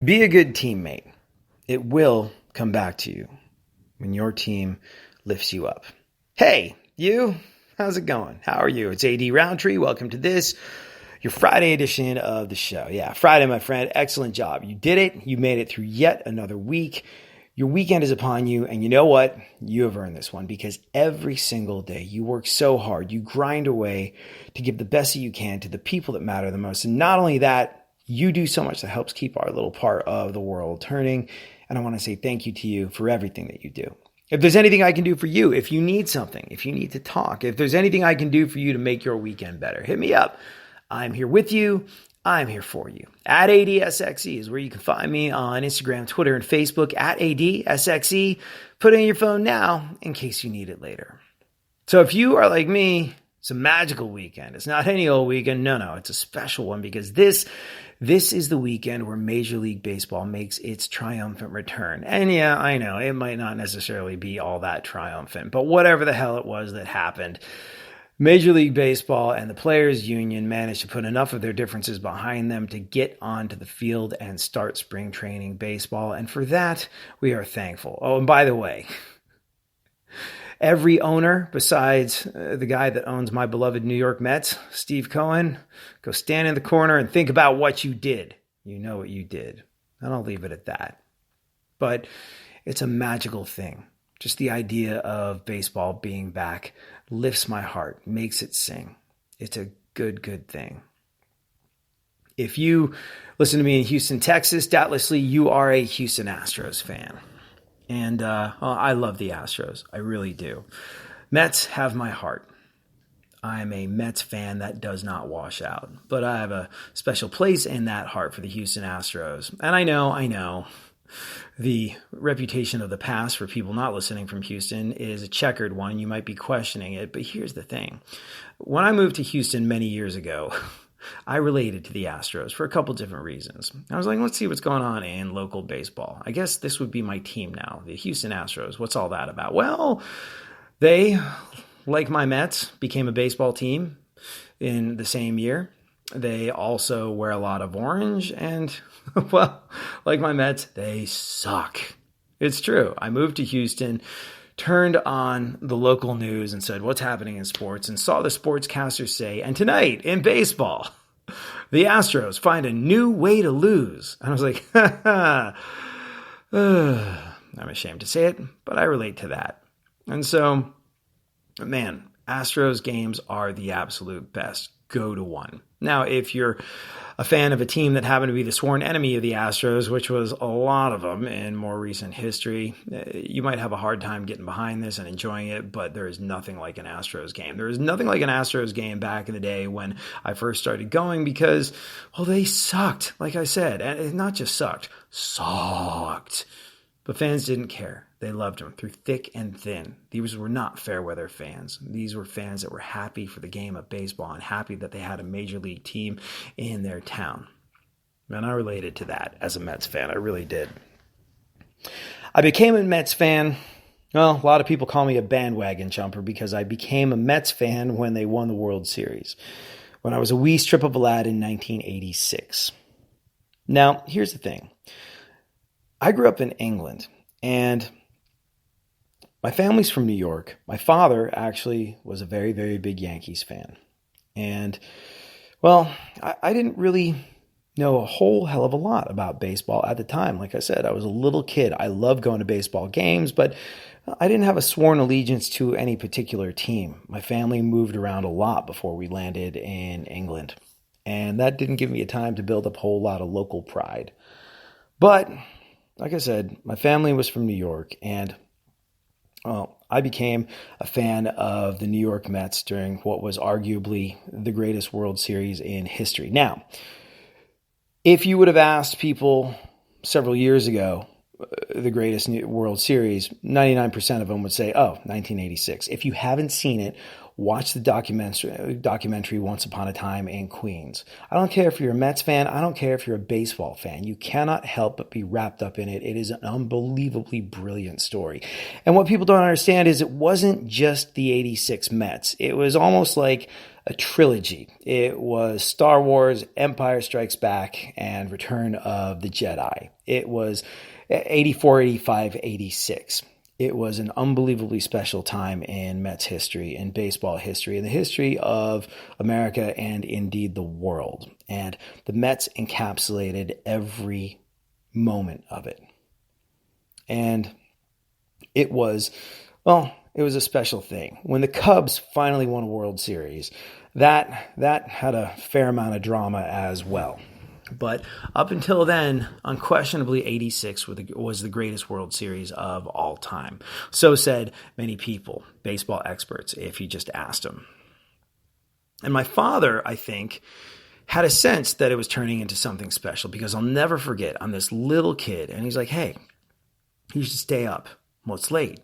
Be a good teammate. It will come back to you when your team lifts you up. Hey, you, how's it going? How are you? It's AD Roundtree. Welcome to this, your Friday edition of the show. Yeah, Friday, my friend. Excellent job. You did it. You made it through yet another week. Your weekend is upon you, and you know what? You have earned this one because every single day you work so hard. You grind away to give the best that you can to the people that matter the most. And not only that, you do so much that helps keep our little part of the world turning. And I want to say thank you to you for everything that you do. If there's anything I can do for you, if you need something, if you need to talk, if there's anything I can do for you to make your weekend better, hit me up. I'm here with you. I'm here for you. At ADSXE is where you can find me on Instagram, Twitter, and Facebook at ADSXE. Put it in your phone now in case you need it later. So if you are like me, it's a magical weekend. It's not any old weekend. No, it's a special one because this is the weekend where Major League Baseball makes its triumphant return. And yeah, I know it might not necessarily be all that triumphant, but whatever the hell it was that happened, Major League Baseball and the Players Union managed to put enough of their differences behind them to get onto the field and start spring training baseball. And for that, we are thankful. Oh, and by the way, every owner besides the guy that owns my beloved New York Mets, Steve Cohen, go stand in the corner and think about what you did. You know what you did. And I'll leave it at that. But it's a magical thing. Just the idea of baseball being back lifts my heart, makes it sing. It's a good thing. If you listen to me in Houston, Texas, doubtlessly you are a Houston Astros fan. And I love the Astros. I really do. Mets have my heart. I'm a Mets fan that does not wash out. But I have a special place in that heart for the Houston Astros. And I know, the reputation of the past for people not listening from Houston is a checkered one. You might be questioning it. But here's the thing. When I moved to Houston many years ago, I related to the Astros for a couple different reasons. I was like, let's see what's going on in local baseball. I guess this would be my team now, the Houston Astros. What's all that about? Well, they, like my Mets, became a baseball team in the same year. They also wear a lot of orange and, well, like my Mets, they suck. It's true. I moved to Houston, turned on the local news and said, what's happening in sports? And saw the sportscasters say, and tonight in baseball, the Astros find a new way to lose. And I was like, I'm ashamed to say it, but I relate to that. And so, man, Astros games are the absolute best. Go to one. Now, if you're a fan of a team that happened to be the sworn enemy of the Astros, which was a lot of them in more recent history, you might have a hard time getting behind this and enjoying it, but there is nothing like an Astros game. There is nothing like an Astros game back in the day when I first started going because, well, they sucked, like I said. And not just sucked. But fans didn't care. They loved them through thick and thin. These were not fair weather fans. These were fans that were happy for the game of baseball and happy that they had a major league team in their town. And I related to that as a Mets fan. I really did. I became a Mets fan. Well, a lot of people call me a bandwagon jumper because I became a Mets fan when they won the World Series, when I was a wee strip of a lad in 1986. Now, here's the thing. I grew up in England, and my family's from New York. My father actually was a very, very big Yankees fan. And, well, I didn't really know a whole hell of a lot about baseball at the time. Like I said, I was a little kid. I loved going to baseball games, but I didn't have a sworn allegiance to any particular team. My family moved around a lot before we landed in England. And that didn't give me a time to build up a whole lot of local pride. But like I said, my family was from New York, and I became a fan of the New York Mets during what was arguably the greatest World Series in history. Now, if you would have asked people several years ago, the greatest World Series, 99% of them would say, 1986. If you haven't seen it, watch the documentary Once Upon a Time in Queens. I don't care if you're a Mets fan. I don't care if you're a baseball fan. You cannot help but be wrapped up in it. It is an unbelievably brilliant story. And what people don't understand is it wasn't just the 86 Mets. It was almost like a trilogy. It was Star Wars, Empire Strikes Back, and Return of the Jedi. It was 84, 85, 86. It was an unbelievably special time in Mets history, in baseball history, in the history of America and indeed the world. And the Mets encapsulated every moment of it. And it was a special thing. When the Cubs finally won a World Series, that had a fair amount of drama as well. But up until then, unquestionably, 86 was the greatest World Series of all time. So said many people, baseball experts, if you just asked them. And my father, I think, had a sense that it was turning into something special, because I'll never forget, I'm this little kid, and he's like, hey, you should stay up. Well, it's late.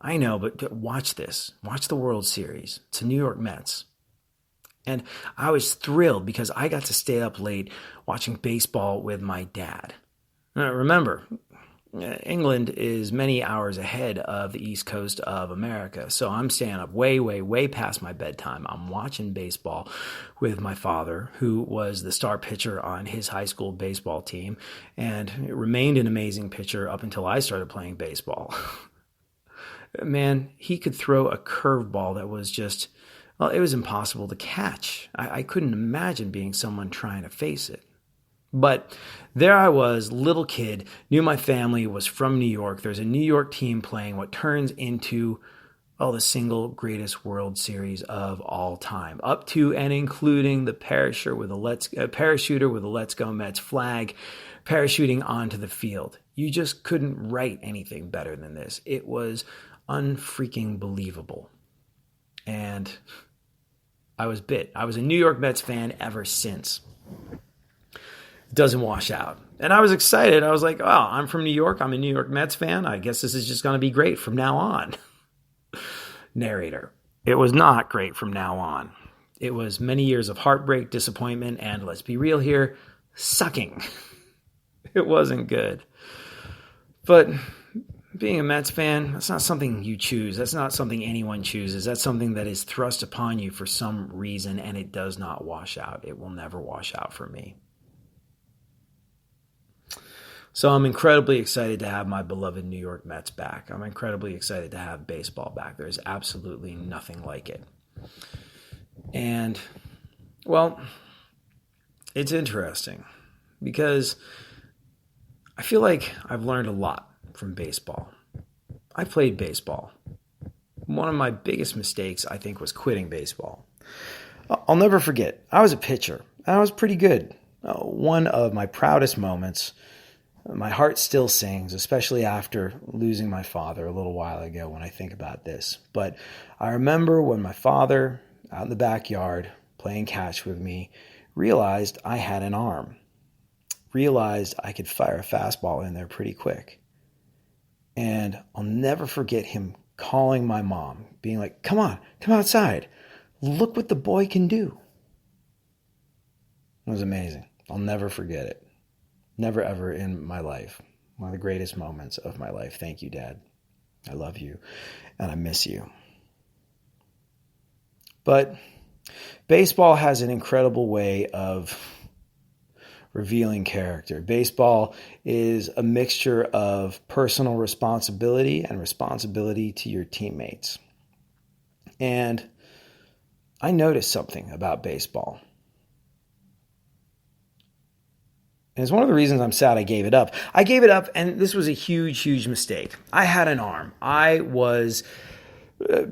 I know, but watch this. Watch the World Series. It's the New York Mets. And I was thrilled because I got to stay up late watching baseball with my dad. Now, remember, England is many hours ahead of the East Coast of America. So I'm staying up way, way, way past my bedtime. I'm watching baseball with my father, who was the star pitcher on his high school baseball team and remained an amazing pitcher up until I started playing baseball. Man, he could throw a curveball that was just, well, it was impossible to catch. I couldn't imagine being someone trying to face it. But there I was, little kid, knew my family was from New York. There's a New York team playing what turns into, the single greatest World Series of all time, up to and including the parachuter with a Let's Go Mets flag parachuting onto the field. You just couldn't write anything better than this. It was unfreaking believable. And I was bit. I was a New York Mets fan ever since. It doesn't wash out. And I was excited. I was like, I'm from New York. I'm a New York Mets fan. I guess this is just going to be great from now on. Narrator. It was not great from now on. It was many years of heartbreak, disappointment, and let's be real here, sucking. It wasn't good. But being a Mets fan, that's not something you choose. That's not something anyone chooses. That's something that is thrust upon you for some reason, and it does not wash out. It will never wash out for me. So I'm incredibly excited to have my beloved New York Mets back. I'm incredibly excited to have baseball back. There's absolutely nothing like it. And, it's interesting because I feel like I've learned a lot from baseball. I played baseball. One of my biggest mistakes, I think, was quitting baseball. I'll never forget, I was a pitcher, and I was pretty good. One of my proudest moments, my heart still sings, especially after losing my father a little while ago when I think about this. But I remember when my father, out in the backyard, playing catch with me, realized I had an arm. Realized I could fire a fastball in there pretty quick. And I'll never forget him calling my mom, being like, come on, come outside. Look what the boy can do. It was amazing. I'll never forget it. Never ever in my life. One of the greatest moments of my life. Thank you, Dad. I love you and I miss you. But baseball has an incredible way of revealing character. Baseball is a mixture of personal responsibility and responsibility to your teammates. And I noticed something about baseball. And it's one of the reasons I'm sad I gave it up. I gave it up, and this was a huge, huge mistake. I had an arm. I was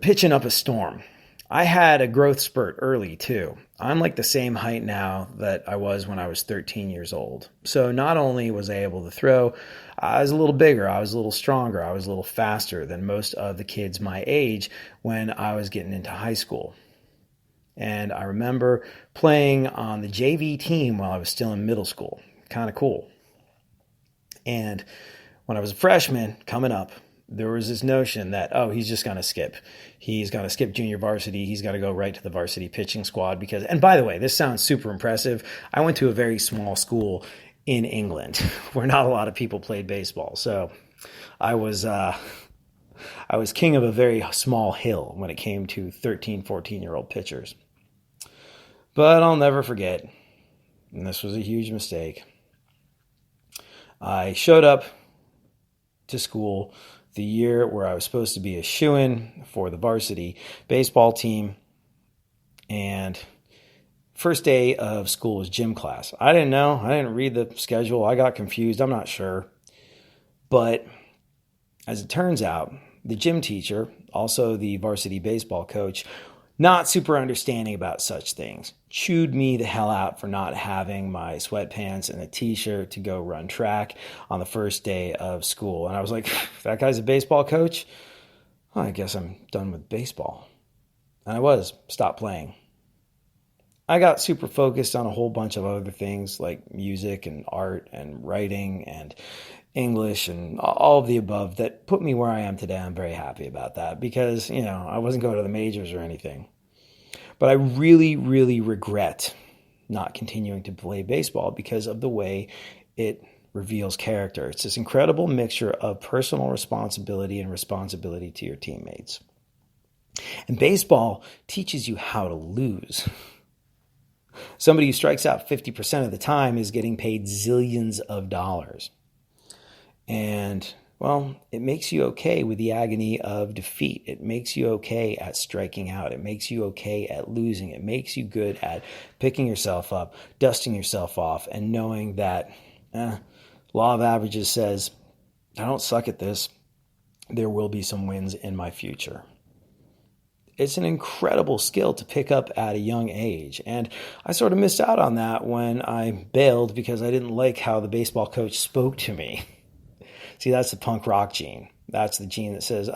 pitching up a storm. I had a growth spurt early, too. I'm like the same height now that I was when I was 13 years old. So not only was I able to throw, I was a little bigger, I was a little stronger, I was a little faster than most of the kids my age when I was getting into high school. And I remember playing on the JV team while I was still in middle school. Kind of cool. And when I was a freshman coming up, there was this notion that, he's just going to skip. He's going to skip junior varsity. He's got to go right to the varsity pitching squad because, and by the way, this sounds super impressive. I went to a very small school in England where not a lot of people played baseball. So I was king of a very small hill when it came to 13, 14-year-old pitchers. But I'll never forget, and this was a huge mistake. I showed up to school the year where I was supposed to be a shoo-in for the varsity baseball team, and first day of school was gym class. I didn't know. I didn't read the schedule. I got confused. I'm not sure. But as it turns out, the gym teacher, also the varsity baseball coach, not super understanding about such things, chewed me the hell out for not having my sweatpants and a t-shirt to go run track on the first day of school. And I was like, that guy's a baseball coach? Well, I guess I'm done with baseball. And I was. Stopped playing. I got super focused on a whole bunch of other things like music and art and writing and English and all of the above that put me where I am today. I'm very happy about that because, I wasn't going to the majors or anything. But I really, really regret not continuing to play baseball because of the way it reveals character. It's this incredible mixture of personal responsibility and responsibility to your teammates. And baseball teaches you how to lose. Somebody who strikes out 50% of the time is getting paid zillions of dollars. And, well, it makes you okay with the agony of defeat. It makes you okay at striking out. It makes you okay at losing. It makes you good at picking yourself up, dusting yourself off, and knowing that law of averages says, I don't suck at this. There will be some wins in my future. It's an incredible skill to pick up at a young age. And I sort of missed out on that when I bailed because I didn't like how the baseball coach spoke to me. See, that's the punk rock gene. That's the gene that says,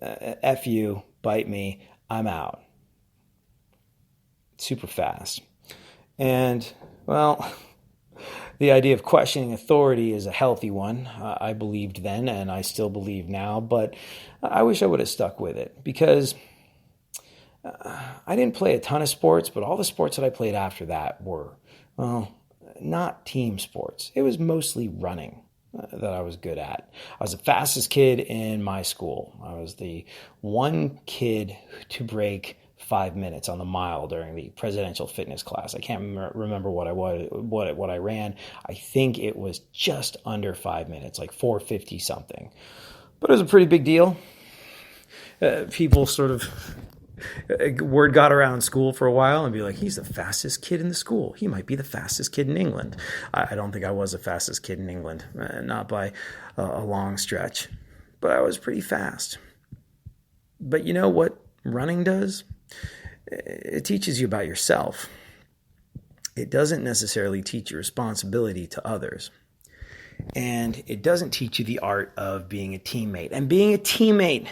F you, bite me, I'm out. Super fast. And, well, the idea of questioning authority is a healthy one. I believed then, and I still believe now, but I wish I would have stuck with it because I didn't play a ton of sports, but all the sports that I played after that were, not team sports. It was mostly running that I was good at. I was the fastest kid in my school. I was the one kid to break 5 minutes on the mile during the presidential fitness class. I can't remember what I ran. I think it was just under 5 minutes, like 4:50 something. But it was a pretty big deal. People sort of word got around school for a while and be like, he's the fastest kid in the school. He might be the fastest kid in England. I don't think I was the fastest kid in England, not by a long stretch, but I was pretty fast. But you know what running does? It teaches you about yourself. It doesn't necessarily teach you responsibility to others. And it doesn't teach you the art of being a teammate. And being a teammate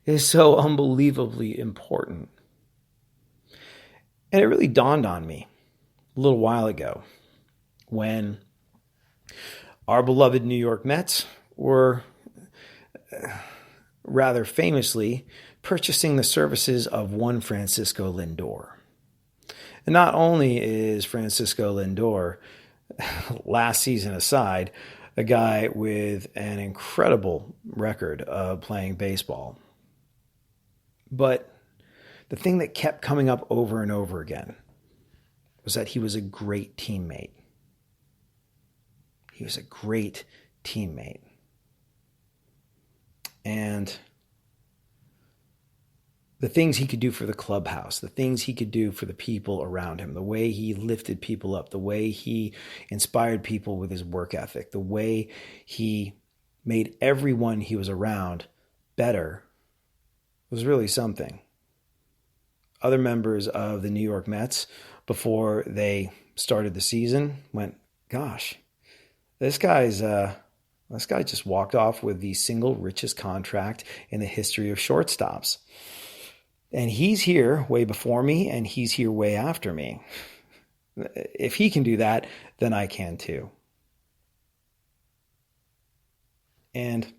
is so unbelievably important. And it really dawned on me a little while ago when our beloved New York Mets were rather famously purchasing the services of one Francisco Lindor. And not only is Francisco Lindor, last season aside, a guy with an incredible record of playing baseball, but the thing that kept coming up over and over again was that he was a great teammate. He was a great teammate. And the things he could do for the clubhouse, the things he could do for the people around him, the way he lifted people up, the way he inspired people with his work ethic, the way he made everyone he was around better was really something. Other members of the New York Mets, before they started the season, went, gosh, this guy just walked off with the single richest contract in the history of shortstops. And he's here way before me, and he's here way after me. If he can do that, then I can too. And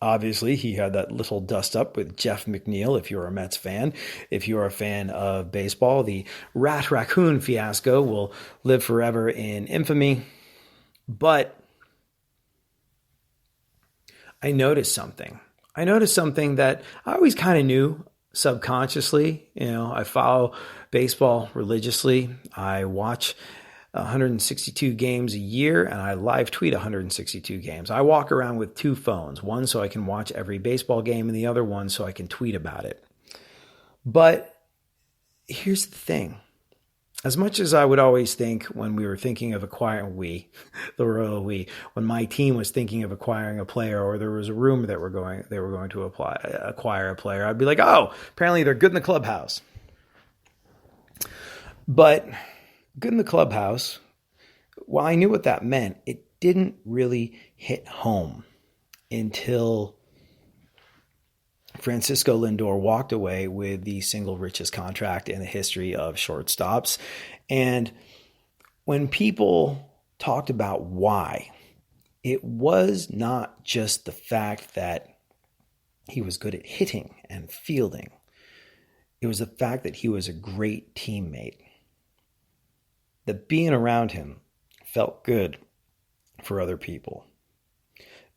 obviously, he had that little dust up with Jeff McNeil, if you're a Mets fan. If you're a fan of baseball, the Rat Raccoon fiasco will live forever in infamy. But I noticed something. I noticed something that I always kind of knew subconsciously. I follow baseball religiously. I watch 162 games a year, and I live tweet 162 games. I walk around with two phones, one so I can watch every baseball game and the other one so I can tweet about it. But here's the thing. As much as I would always think when we were thinking of acquiring the royal we, when my team was thinking of acquiring a player, or there was a rumor that they were going to acquire a player, I'd be like, oh, apparently they're good in the clubhouse. But good in the clubhouse, while I knew what that meant, it didn't really hit home until Francisco Lindor walked away with the single richest contract in the history of shortstops. And when people talked about why, it was not just the fact that he was good at hitting and fielding. It was the fact that he was a great teammate. That being around him felt good for other people.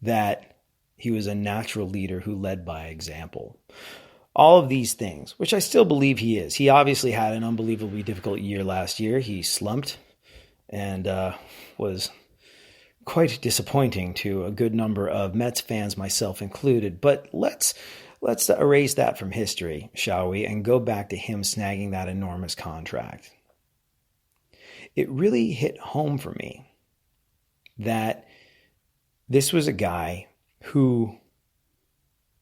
That he was a natural leader who led by example. All of these things, which I still believe he is. He obviously had an unbelievably difficult year last year. He slumped and was quite disappointing to a good number of Mets fans, myself included. But let's erase that from history, shall we, and go back to him snagging that enormous contract. It really hit home for me that this was a guy who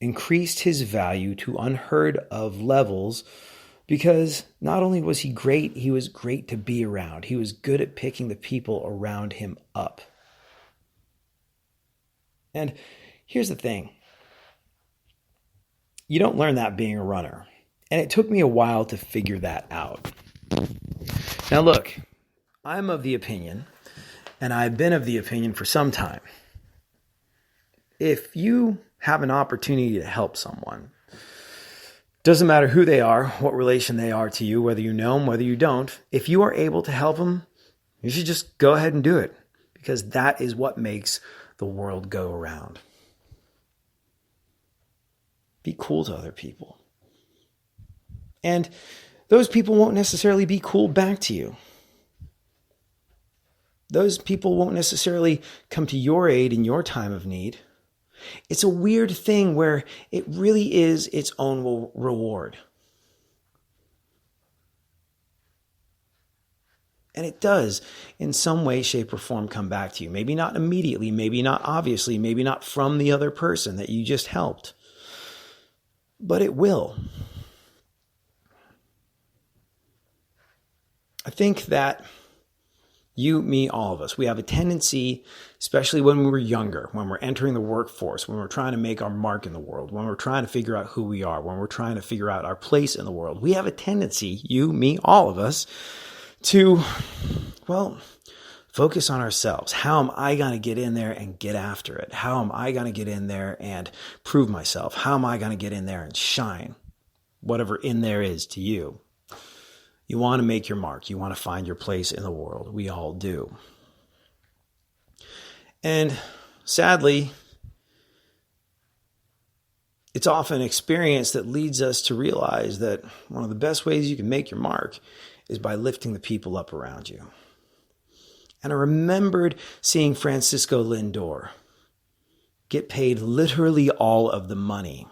increased his value to unheard of levels because not only was he was great to be around. He was good at picking the people around him up. And here's the thing. You don't learn that being a runner. And it took me a while to figure that out. Now look, I'm of the opinion, and I've been of the opinion for some time, if you have an opportunity to help someone, doesn't matter who they are, what relation they are to you, whether you know them, whether you don't, if you are able to help them, you should just go ahead and do it, because that is what makes the world go around. Be cool to other people. And those people won't necessarily be cool back to you. Those people won't necessarily come to your aid in your time of need. It's a weird thing where it really is its own reward. And it does, in some way, shape, or form, come back to you. Maybe not immediately, maybe not obviously, maybe not from the other person that you just helped. But it will. I think that you, me, all of us, we have a tendency, especially when we're younger, when we're entering the workforce, when we're trying to make our mark in the world, when we're trying to figure out who we are, when we're trying to figure out our place in the world, we have a tendency, you, me, all of us, to, focus on ourselves. How am I going to get in there and get after it? How am I going to get in there and prove myself? How am I going to get in there and shine? Whatever in there is to you. You want to make your mark. You want to find your place in the world. We all do. And sadly, it's often experience that leads us to realize that one of the best ways you can make your mark is by lifting the people up around you. And I remembered seeing Francisco Lindor get paid literally all of the money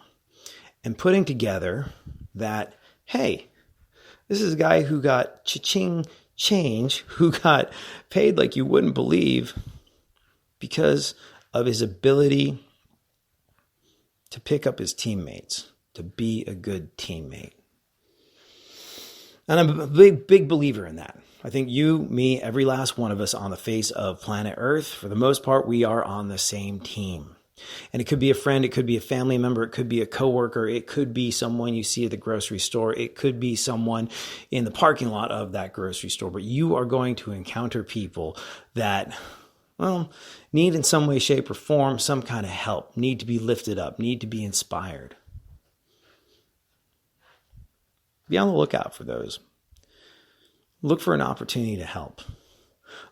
and putting together that, hey, this is a guy who got cha-ching change, who got paid like you wouldn't believe because of his ability to pick up his teammates, to be a good teammate. And I'm a big believer in that. I think you, me, every last one of us on the face of planet Earth, for the most part, we are on the same team. And it could be a friend, it could be a family member, it could be a coworker, it could be someone you see at the grocery store, it could be someone in the parking lot of that grocery store. But you are going to encounter people that, need in some way, shape, or form some kind of help, need to be lifted up, need to be inspired. Be on the lookout for those. Look for an opportunity to help.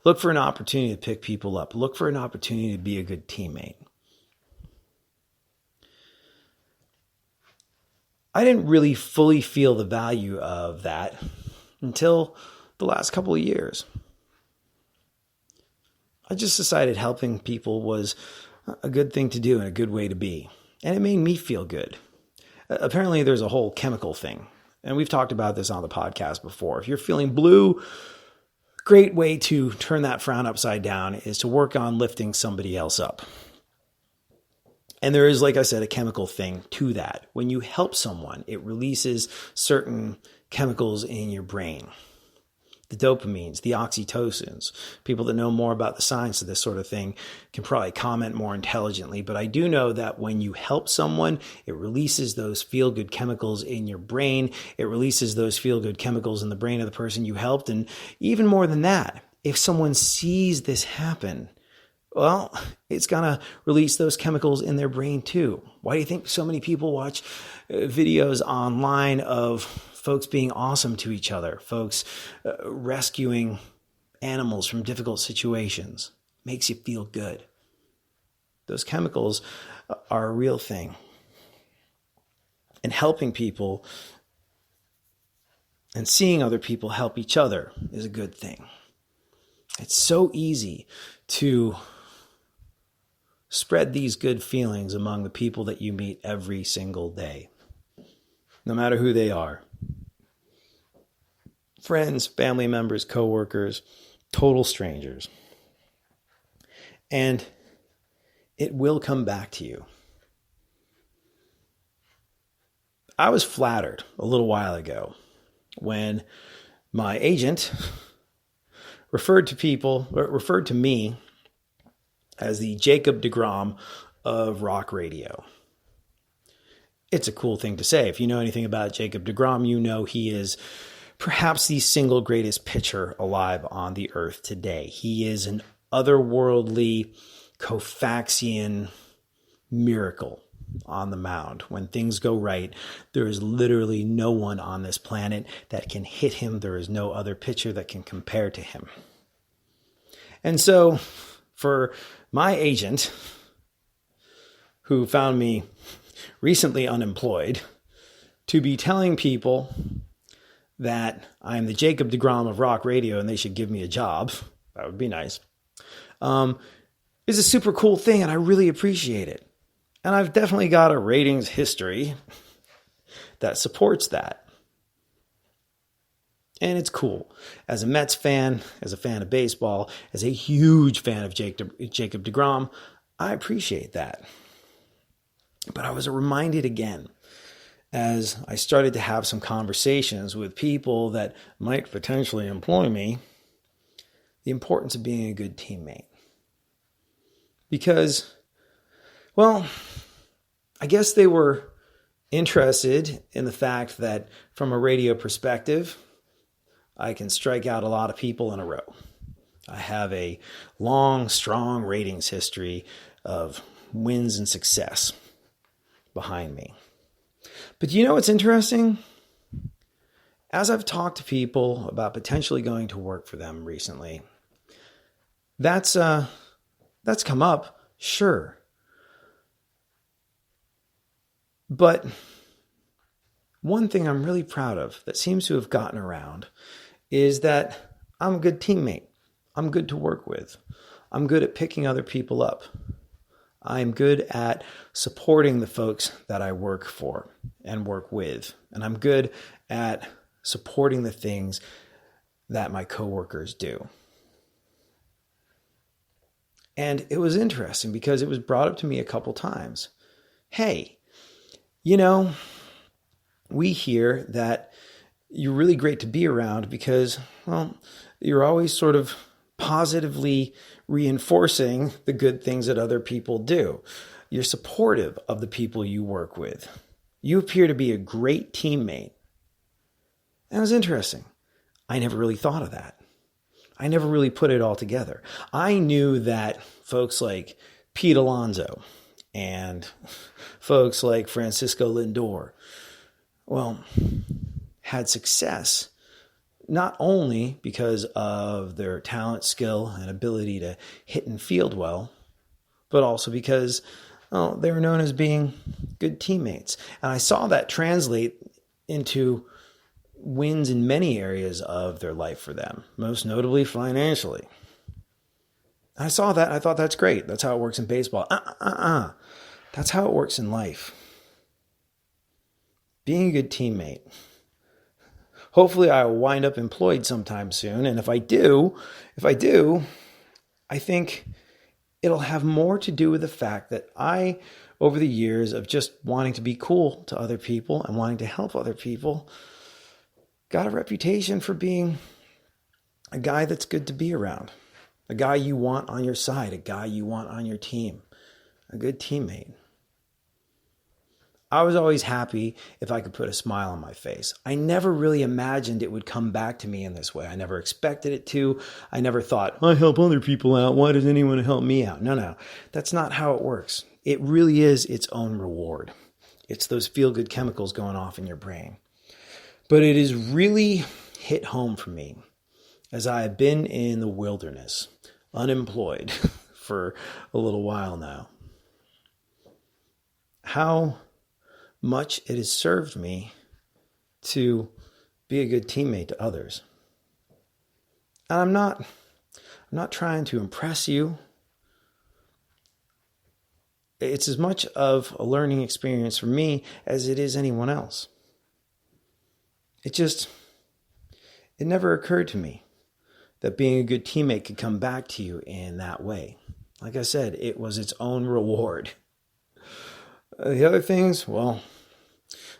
Look for an opportunity to pick people up. Look for an opportunity to be a good teammate. I didn't really fully feel the value of that until the last couple of years. I just decided helping people was a good thing to do and a good way to be. And it made me feel good. Apparently, there's a whole chemical thing. And we've talked about this on the podcast before. If you're feeling blue, great way to turn that frown upside down is to work on lifting somebody else up. And there is, like I said, a chemical thing to that. When you help someone, it releases certain chemicals in your brain. The dopamines, the oxytocins. People that know more about the science of this sort of thing can probably comment more intelligently. But I do know that when you help someone, it releases those feel-good chemicals in your brain. It releases those feel-good chemicals in the brain of the person you helped. And even more than that, if someone sees this happen, well, it's going to release those chemicals in their brain too. Why do you think so many people watch videos online of folks being awesome to each other, folks rescuing animals from difficult situations? Makes you feel good. Those chemicals are a real thing. And helping people and seeing other people help each other is a good thing. It's so easy to spread these good feelings among the people that you meet every single day, no matter who they are. Friends, family members, coworkers, total strangers. And it will come back to you. I was flattered a little while ago when my agent referred to me as the Jacob deGrom of rock radio. It's a cool thing to say. If you know anything about Jacob deGrom, you know he is perhaps the single greatest pitcher alive on the earth today. He is an otherworldly Koufaxian miracle on the mound. When things go right, there is literally no one on this planet that can hit him. There is no other pitcher that can compare to him. And so for my agent, who found me recently unemployed, to be telling people that I'm the Jacob deGrom of rock radio and they should give me a job, that would be nice, is a super cool thing, and I really appreciate it. And I've definitely got a ratings history that supports that. And it's cool. As a Mets fan, as a fan of baseball, as a huge fan of Jacob deGrom, I appreciate that. But I was reminded again, as I started to have some conversations with people that might potentially employ me, the importance of being a good teammate. Because, well, I guess they were interested in the fact that from a radio perspective, I can strike out a lot of people in a row. I have a long, strong ratings history of wins and success behind me. But you know what's interesting? As I've talked to people about potentially going to work for them recently, that's come up, sure. But one thing I'm really proud of that seems to have gotten around is that I'm a good teammate. I'm good to work with. I'm good at picking other people up. I'm good at supporting the folks that I work for and work with. And I'm good at supporting the things that my coworkers do. And it was interesting because it was brought up to me a couple times. Hey, we hear that you're really great to be around because, well, you're always sort of positively reinforcing the good things that other people do. You're supportive of the people you work with. You appear to be a great teammate. And it was interesting. I never really thought of that. I never really put it all together. I knew that folks like Pete Alonso and folks like Francisco Lindor, well, had success not only because of their talent, skill, and ability to hit and field well, but also because well, they were known as being good teammates. And I saw that translate into wins in many areas of their life for them, most notably financially. I saw that. I thought that's great. That's how it works in baseball. That's how it works in life. Being a good teammate. Hopefully I will wind up employed sometime soon. And if I do, I think it'll have more to do with the fact that I, over the years of just wanting to be cool to other people and wanting to help other people, got a reputation for being a guy that's good to be around, a guy you want on your side, a guy you want on your team, a good teammate. I was always happy if I could put a smile on my face. I never really imagined it would come back to me in this way. I never expected it to. I never thought, I help other people out. Why does anyone help me out? No. That's not how it works. It really is its own reward. It's those feel-good chemicals going off in your brain. But it has really hit home for me as I have been in the wilderness, unemployed for a little while now. How much it has served me to be a good teammate to others. And I'm not trying to impress you. It's as much of a learning experience for me as it is anyone else. It never occurred to me that being a good teammate could come back to you in that way. Like I said, it was its own reward. The other things, well,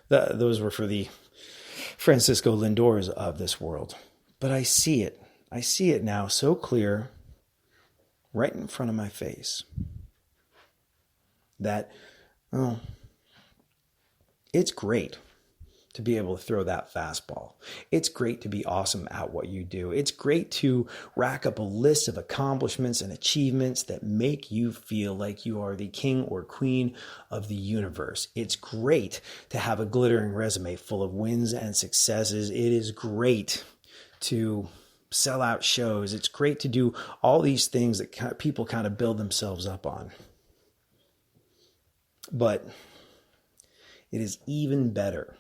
those were for the Francisco Lindors of this world. But I see it. I see it now so clear, right in front of my face, that, well, it's great to be able to throw that fastball. It's great to be awesome at what you do. It's great to rack up a list of accomplishments and achievements that make you feel like you are the king or queen of the universe. It's great to have a glittering resume full of wins and successes. It is great to sell out shows. It's great to do all these things that people kind of build themselves up on. But it is even better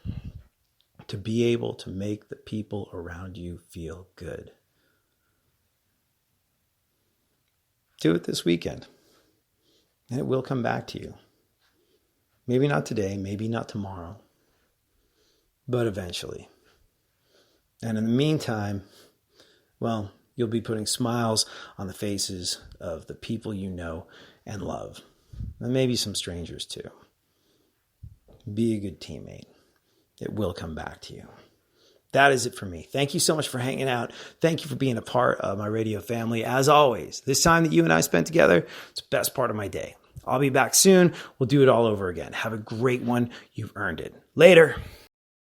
to be able to make the people around you feel good. Do it this weekend, and it will come back to you. Maybe not today, maybe not tomorrow, but eventually. And in the meantime, well, you'll be putting smiles on the faces of the people you know and love, and maybe some strangers too. Be a good teammate. It will come back to you. That is it for me. Thank you so much for hanging out. Thank you for being a part of my radio family. As always, this time that you and I spent together, it's the best part of my day. I'll be back soon. We'll do it all over again. Have a great one. You've earned it. Later.